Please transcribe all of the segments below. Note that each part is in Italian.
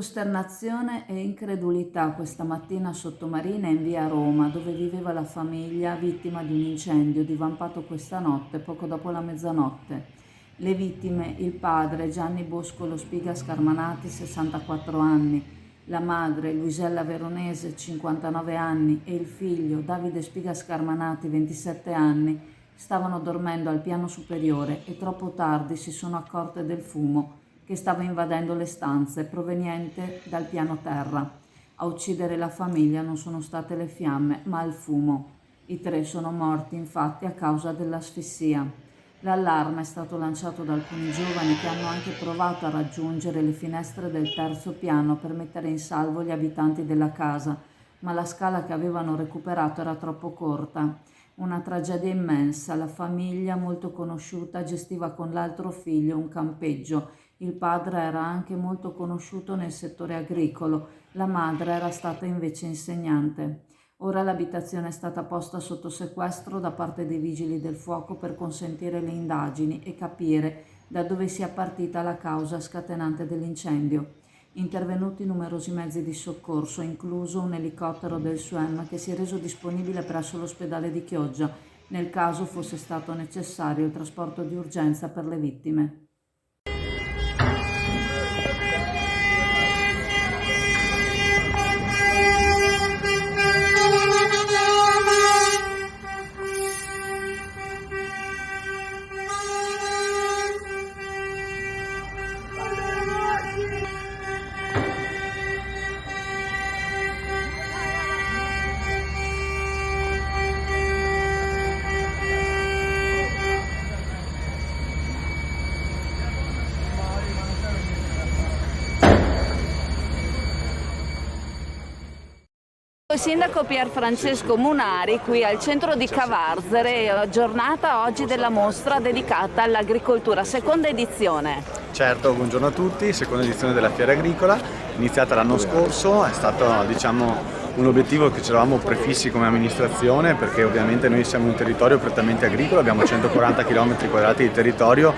Costernazione e incredulità questa mattina sottomarina in via Roma, dove viveva la famiglia vittima di un incendio divampato questa notte, poco dopo la mezzanotte. Le vittime, il padre Gianni Boscolo Spiga Scarmanati, 64 anni, la madre Luisella Veronese, 59 anni, e il figlio Davide Spiga Scarmanati, 27 anni, stavano dormendo al piano superiore e troppo tardi si sono accorte del fumo che stava invadendo le stanze, proveniente dal piano terra. A uccidere la famiglia non sono state le fiamme, ma il fumo. I 3 sono morti infatti a causa dell'asfissia. L'allarme è stato lanciato da alcuni giovani che hanno anche provato a raggiungere le finestre del terzo piano per mettere in salvo gli abitanti della casa, ma la scala che avevano recuperato era troppo corta. Una tragedia immensa. La famiglia, molto conosciuta, gestiva con l'altro figlio un campeggio. Il padre era anche molto conosciuto nel settore agricolo, la madre era stata invece insegnante. Ora l'abitazione è stata posta sotto sequestro da parte dei vigili del fuoco per consentire le indagini e capire da dove sia partita la causa scatenante dell'incendio. Intervenuti numerosi mezzi di soccorso, incluso un elicottero del SUEM che si è reso disponibile presso l'ospedale di Chioggia, nel caso fosse stato necessario il trasporto di urgenza per le vittime. Il sindaco Pier Francesco Munari qui al centro di Cavarzere, giornata oggi della mostra dedicata all'agricoltura, seconda edizione. Certo, buongiorno a tutti, seconda edizione della Fiera Agricola, iniziata l'anno scorso, è stato un obiettivo che ci eravamo prefissi come amministrazione, perché ovviamente noi siamo un territorio prettamente agricolo, abbiamo 140 km² di territorio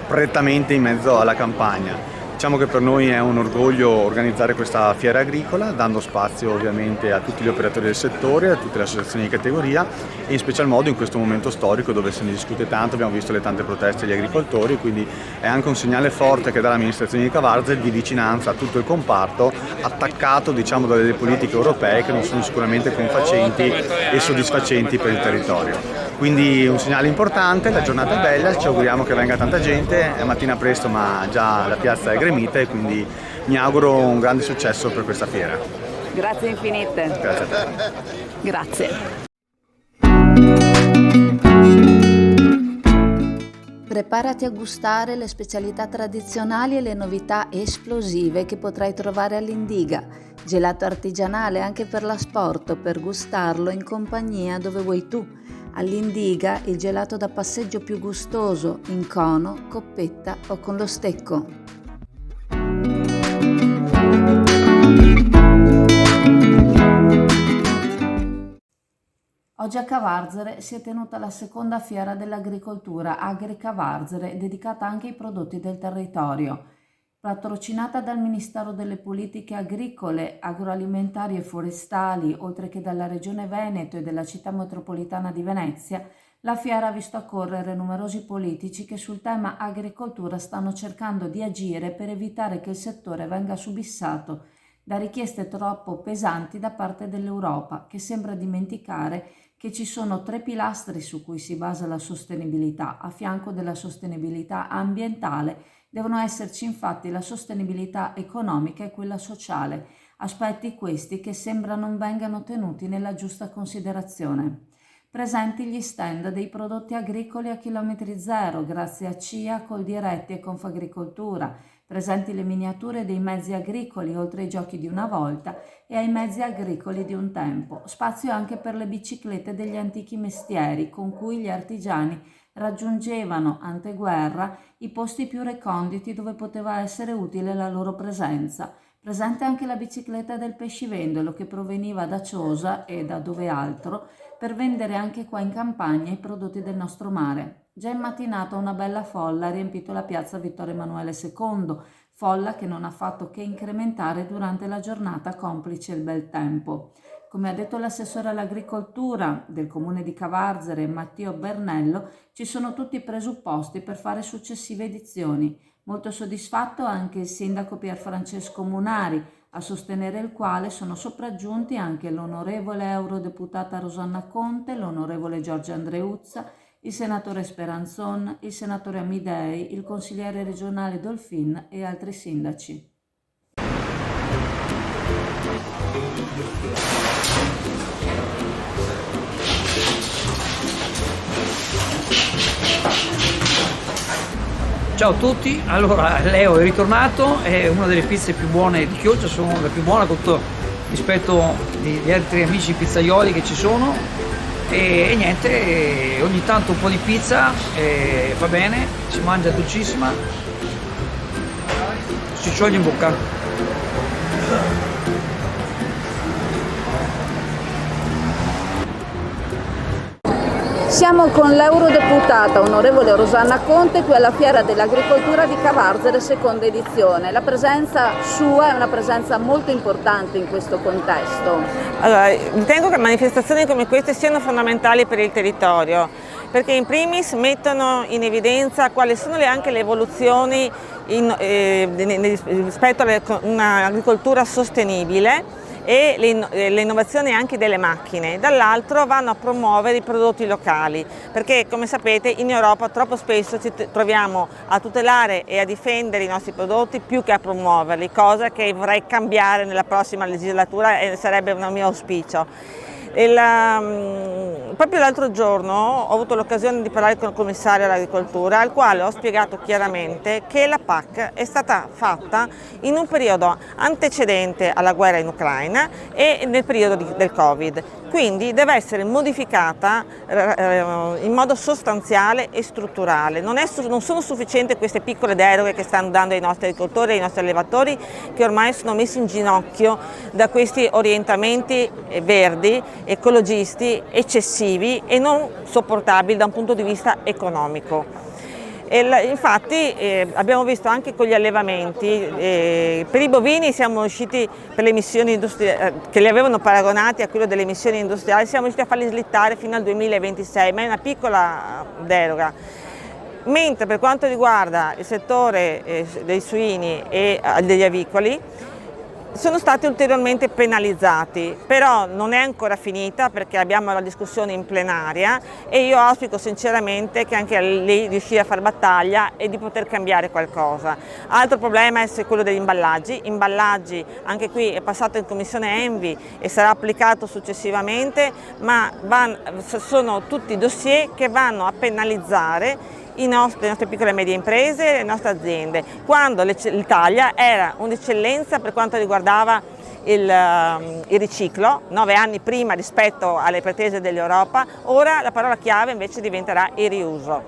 prettamente in mezzo alla campagna. Diciamo che per noi è un orgoglio organizzare questa fiera agricola, dando spazio ovviamente a tutti gli operatori del settore, a tutte le associazioni di categoria e in special modo in questo momento storico dove se ne discute tanto, abbiamo visto le tante proteste degli agricoltori, quindi è anche un segnale forte che dà l'amministrazione di Cavarzere di vicinanza a tutto il comparto, attaccato dalle politiche europee che non sono sicuramente confacenti e soddisfacenti per il territorio. Quindi un segnale importante, la giornata è bella, ci auguriamo che venga tanta gente, è mattina presto ma già la piazza è gremita e quindi mi auguro un grande successo per questa fiera. Grazie infinite. Grazie a te. Grazie. Preparati a gustare le specialità tradizionali e le novità esplosive che potrai trovare all'Indiga. Gelato artigianale anche per l'asporto, per gustarlo in compagnia dove vuoi tu. All'Indiga il gelato da passeggio più gustoso, in cono, coppetta o con lo stecco. Oggi a Cavarzere si è tenuta la seconda fiera dell'agricoltura Agri Cavarzere, dedicata anche ai prodotti del territorio. Patrocinata dal Ministero delle Politiche Agricole, Agroalimentari e Forestali, oltre che dalla Regione Veneto e della Città Metropolitana di Venezia, la fiera ha visto accorrere numerosi politici che sul tema agricoltura stanno cercando di agire per evitare che il settore venga subissato da richieste troppo pesanti da parte dell'Europa, che sembra dimenticare che ci sono 3 pilastri su cui si basa la sostenibilità. A fianco della sostenibilità ambientale devono esserci infatti la sostenibilità economica e quella sociale, aspetti questi che sembra non vengano tenuti nella giusta considerazione. Presenti gli stand dei prodotti agricoli a chilometri zero grazie a CIA, Coldiretti e Confagricoltura, presenti le miniature dei mezzi agricoli oltre ai giochi di una volta e ai mezzi agricoli di un tempo, spazio anche per le biciclette degli antichi mestieri con cui gli artigiani raggiungevano anteguerra i posti più reconditi dove poteva essere utile la loro presenza. Presente anche la bicicletta del pescivendolo che proveniva da Ciosa e da dove altro per vendere anche qua in campagna i prodotti del nostro mare. Già in mattinata una bella folla ha riempito la piazza Vittorio Emanuele II, folla che non ha fatto che incrementare durante la giornata complice il bel tempo. Come ha detto l'assessore all'agricoltura del comune di Cavarzere, Matteo Bernello, ci sono tutti i presupposti per fare successive edizioni. Molto soddisfatto anche il sindaco Pierfrancesco Munari, a sostenere il quale sono sopraggiunti anche l'onorevole eurodeputata Rosanna Conte, l'onorevole Giorgia Andreuzza, il senatore Speranzon, il senatore Amidei, il consigliere regionale Dolfin e altri sindaci. Ciao a tutti, allora Leo è ritornato, è una delle pizze più buone di Chioggia, sono la più buona rispetto agli altri amici pizzaioli che ci sono e niente, ogni tanto un po' di pizza va bene, si mangia dolcissima, si scioglie in bocca. Siamo con l'eurodeputata onorevole Rosanna Conte qui alla Fiera dell'Agricoltura di Cavarzere, seconda edizione. La presenza sua è una presenza molto importante in questo contesto. Allora, ritengo che manifestazioni come queste siano fondamentali per il territorio, perché in primis mettono in evidenza quali sono anche le evoluzioni rispetto a un'agricoltura sostenibile e le innovazioni anche delle macchine, dall'altro vanno a promuovere i prodotti locali, perché come sapete in Europa troppo spesso ci troviamo a tutelare e a difendere i nostri prodotti più che a promuoverli, cosa che vorrei cambiare nella prossima legislatura e sarebbe un mio auspicio. Proprio l'altro giorno ho avuto l'occasione di parlare con il commissario all'agricoltura, al quale ho spiegato chiaramente che la PAC è stata fatta in un periodo antecedente alla guerra in Ucraina e nel periodo del Covid, quindi deve essere modificata in modo sostanziale e strutturale. Non sono sufficienti queste piccole deroghe che stanno dando ai nostri agricoltori e ai nostri allevatori, che ormai sono messi in ginocchio da questi orientamenti verdi, ecologisti, eccessivi e non sopportabili da un punto di vista economico. Infatti abbiamo visto anche con gli allevamenti, per i bovini siamo riusciti, per le emissioni che li avevano paragonati a quello delle emissioni industriali, siamo riusciti a farli slittare fino al 2026, ma è una piccola deroga. Mentre per quanto riguarda il settore dei suini e degli avicoli, sono stati ulteriormente penalizzati, però non è ancora finita perché abbiamo la discussione in plenaria e io auspico sinceramente che anche lì riuscire a fare battaglia e di poter cambiare qualcosa. Altro problema è quello degli imballaggi, anche qui è passato in commissione Envi e sarà applicato successivamente, ma sono tutti dossier che vanno a penalizzare le nostre piccole e medie imprese e le nostre aziende, quando l'Italia era un'eccellenza per quanto riguardava il riciclo, 9 anni prima rispetto alle pretese dell'Europa, ora la parola chiave invece diventerà il riuso.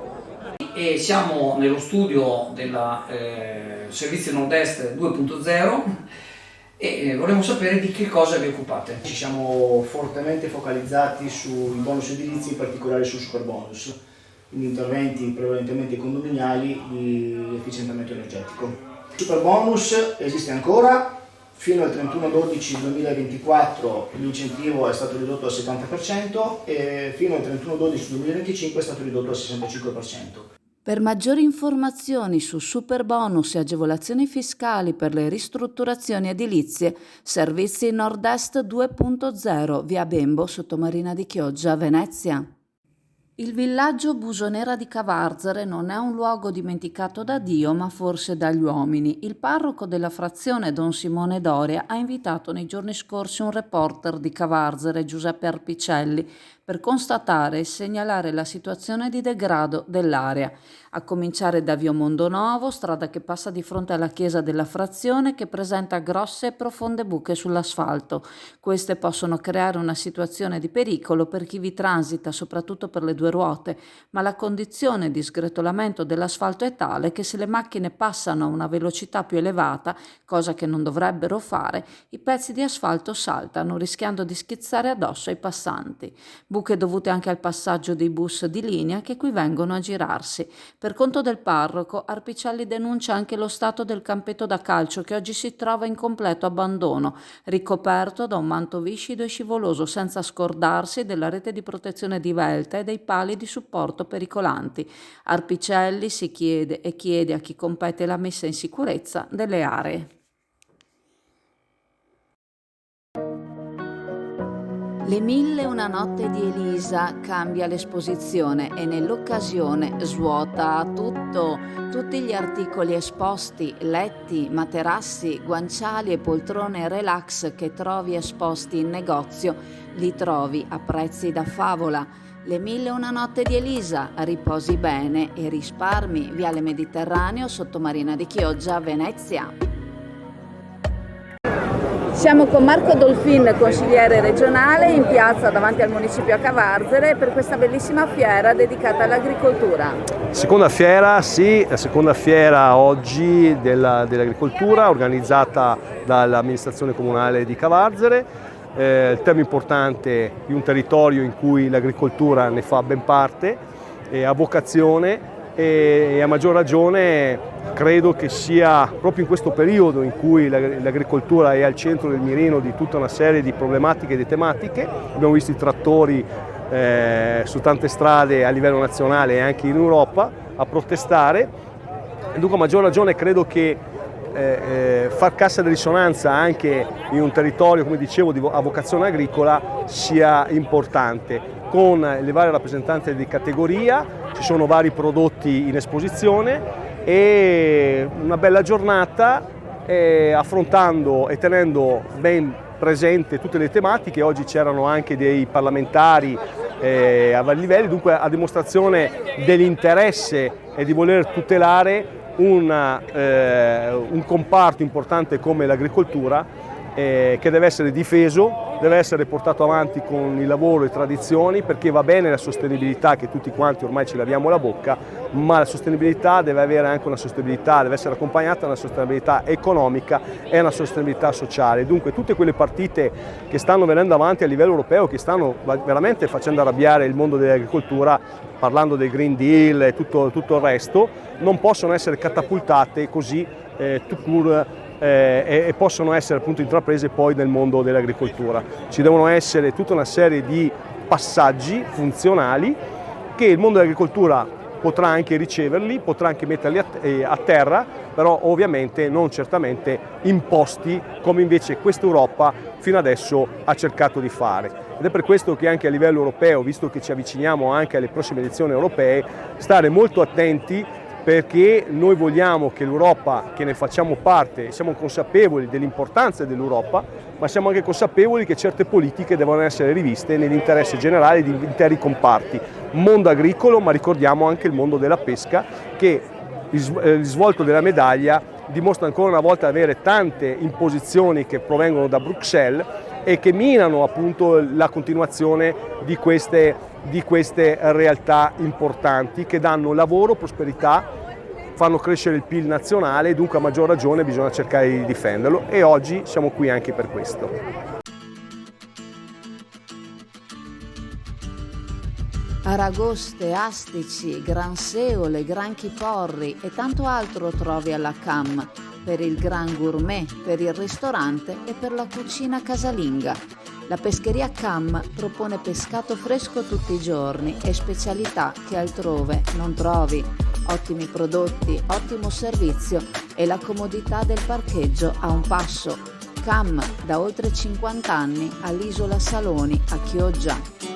E siamo nello studio del Servizio Nord-Est 2.0 e vorremmo sapere di che cosa vi occupate. Ci siamo fortemente focalizzati sui bonus edilizi, in particolare sul superbonus, quindi interventi prevalentemente condominiali di efficientamento energetico. Il superbonus esiste ancora, fino al 31/12/2024 l'incentivo è stato ridotto al 70% e fino al 31/12/2025 è stato ridotto al 65%. Per maggiori informazioni su superbonus e agevolazioni fiscali per le ristrutturazioni edilizie, Servizi Nord-Est 2.0, via Bembo, Sottomarina di Chioggia, Venezia. Il villaggio Busonera di Cavarzere non è un luogo dimenticato da Dio, ma forse dagli uomini. Il parroco della frazione, Don Simone Doria, ha invitato nei giorni scorsi un reporter di Cavarzere, Giuseppe Arpicelli, per constatare e segnalare la situazione di degrado dell'area, a cominciare da Via Mondonovo, strada che passa di fronte alla chiesa della frazione che presenta grosse e profonde buche sull'asfalto. Queste possono creare una situazione di pericolo per chi vi transita, soprattutto per le due ruote, ma la condizione di sgretolamento dell'asfalto è tale che se le macchine passano a una velocità più elevata, cosa che non dovrebbero fare, i pezzi di asfalto saltano, rischiando di schizzare addosso ai passanti. Buche dovute anche al passaggio dei bus di linea che qui vengono a girarsi. Per conto del parroco, Arpicelli denuncia anche lo stato del campetto da calcio che oggi si trova in completo abbandono, ricoperto da un manto viscido e scivoloso, senza scordarsi della rete di protezione divelta e dei pali di supporto pericolanti. Arpicelli si chiede e chiede a chi compete la messa in sicurezza delle aree. Le 1001 notte di Elisa cambia l'esposizione e nell'occasione svuota tutto. Tutti gli articoli esposti, letti, materassi, guanciali e poltrone relax che trovi esposti in negozio, li trovi a prezzi da favola. Le 1001 notte di Elisa, riposi bene e risparmi. Viale Mediterraneo, Sottomarina di Chioggia, Venezia. Siamo con Marco Dolfin, consigliere regionale, in piazza davanti al municipio a Cavarzere per questa bellissima fiera dedicata all'agricoltura. Seconda fiera, sì, la seconda fiera oggi dell'agricoltura organizzata dall'amministrazione comunale di Cavarzere. Il tema importante di un territorio in cui l'agricoltura ne fa ben parte, ha vocazione e a maggior ragione credo che sia proprio in questo periodo in cui l'agricoltura è al centro del mirino di tutta una serie di problematiche e di tematiche. Abbiamo visto i trattori su tante strade a livello nazionale e anche in Europa a protestare e dunque a maggior ragione credo che far cassa di risonanza anche in un territorio, come dicevo, a vocazione agricola sia importante. Con le varie rappresentanze di categoria ci sono vari prodotti in esposizione e una bella giornata affrontando e tenendo ben presente tutte le tematiche. Oggi c'erano anche dei parlamentari a vari livelli, dunque a dimostrazione dell'interesse e di voler tutelare un comparto importante come l'agricoltura che deve essere difeso, deve essere portato avanti con il lavoro e tradizioni, perché va bene la sostenibilità che tutti quanti ormai ci laviamo la bocca, ma la sostenibilità deve avere anche una sostenibilità, deve essere accompagnata da una sostenibilità economica e una sostenibilità sociale. Dunque tutte quelle partite che stanno venendo avanti a livello europeo, che stanno veramente facendo arrabbiare il mondo dell'agricoltura, parlando del Green Deal e tutto il resto, non possono essere catapultate così tout court e possono essere appunto intraprese poi nel mondo dell'agricoltura. Ci devono essere tutta una serie di passaggi funzionali che il mondo dell'agricoltura potrà anche riceverli, potrà anche metterli a terra, però ovviamente non certamente imposti come invece questa Europa fino adesso ha cercato di fare. Ed è per questo che anche a livello europeo, visto che ci avviciniamo anche alle prossime elezioni europee, stare molto attenti, perché noi vogliamo che l'Europa, che ne facciamo parte, siamo consapevoli dell'importanza dell'Europa, ma siamo anche consapevoli che certe politiche devono essere riviste nell'interesse generale di interi comparti. Mondo agricolo, ma ricordiamo anche il mondo della pesca, che il risvolto della medaglia dimostra ancora una volta di avere tante imposizioni che provengono da Bruxelles e che minano appunto la continuazione di queste realtà importanti che danno lavoro, prosperità, fanno crescere il PIL nazionale e dunque a maggior ragione bisogna cercare di difenderlo e oggi siamo qui anche per questo. Aragoste, astici, granseole, granchi porri e tanto altro trovi alla CAM, per il gran gourmet, per il ristorante e per la cucina casalinga. La pescheria CAM propone pescato fresco tutti i giorni e specialità che altrove non trovi. Ottimi prodotti, ottimo servizio e la comodità del parcheggio a un passo. CAM da oltre 50 anni all'Isola Saloni a Chioggia.